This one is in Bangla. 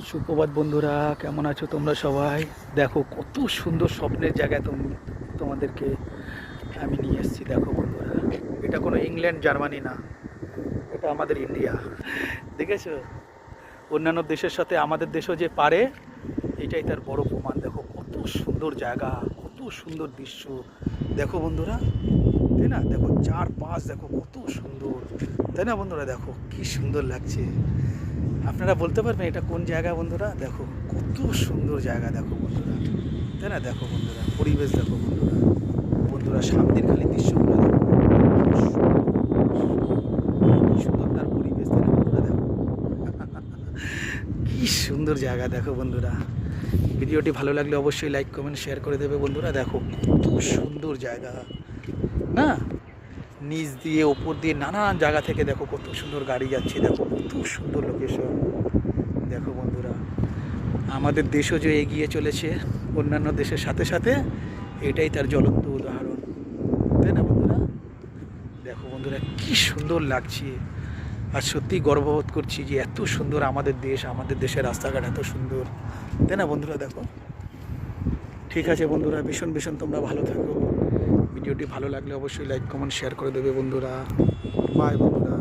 সুপ্রভাত বন্ধুরা, কেমন আছো তোমরা সবাই? দেখো কত সুন্দর স্বপ্নের জায়গায় তোমাদেরকে আমি নিয়ে এসেছি। দেখো বন্ধুরা, এটা কোনো ইংল্যান্ড জার্মানি না, এটা আমাদের ইন্ডিয়া। দেখেছো, অন্যান্য দেশের সাথে আমাদের দেশও যে পারে, এটাই তার বড় প্রমাণ। দেখো কত সুন্দর জায়গা, কত সুন্দর দৃশ্য। দেখো বন্ধুরা, তাই না? দেখো চারপাশ, দেখো কত সুন্দর, তাই না বন্ধুরা? দেখো কি সুন্দর লাগছে। আপনারা বলতে পারবেন এটা কোন জায়গা বন্ধুরা? দেখো কত সুন্দর জায়গা, দেখো বন্ধুরা, তাই না? দেখো বন্ধুরা, পরিবেশ দেখো বন্ধুরা, বন্ধুরা সামনের খালি দৃশ্যগুলো দেখো, কি সুন্দর তার পরিবেশ, তাই না বন্ধুরা? দেখো কি সুন্দর জায়গা, দেখো বন্ধুরা। ভিডিওটি ভালো লাগলে অবশ্যই লাইক কমেন্ট শেয়ার করে দেবে বন্ধুরা। দেখো কত সুন্দর জায়গা না, নিচ দিয়ে ওপর দিয়ে নানান জায়গা থেকে দেখো কত সুন্দর গাড়ি যাচ্ছে। দেখো কত সুন্দর লোকেশন। দেখো বন্ধুরা, আমাদের দেশও যে এগিয়ে চলেছে অন্যান্য দেশের সাথে সাথে, এটাই তার জ্বলন্ত উদাহরণ, তাই না বন্ধুরা? দেখো বন্ধুরা কি সুন্দর লাগছে, আর সত্যি গর্ববোধ করছি যে এত সুন্দর আমাদের দেশ, আমাদের দেশের রাস্তাঘাট এত সুন্দর, তাই না বন্ধুরা? দেখো, ঠিক আছে বন্ধুরা, ভীষণ ভীষণ তোমরা ভালো থাকো। ভিডিওটি ভালো লাগলে অবশ্যই লাইক কমেন্ট শেয়ার করে দেবে বন্ধুরা। বাই বন্ধুরা।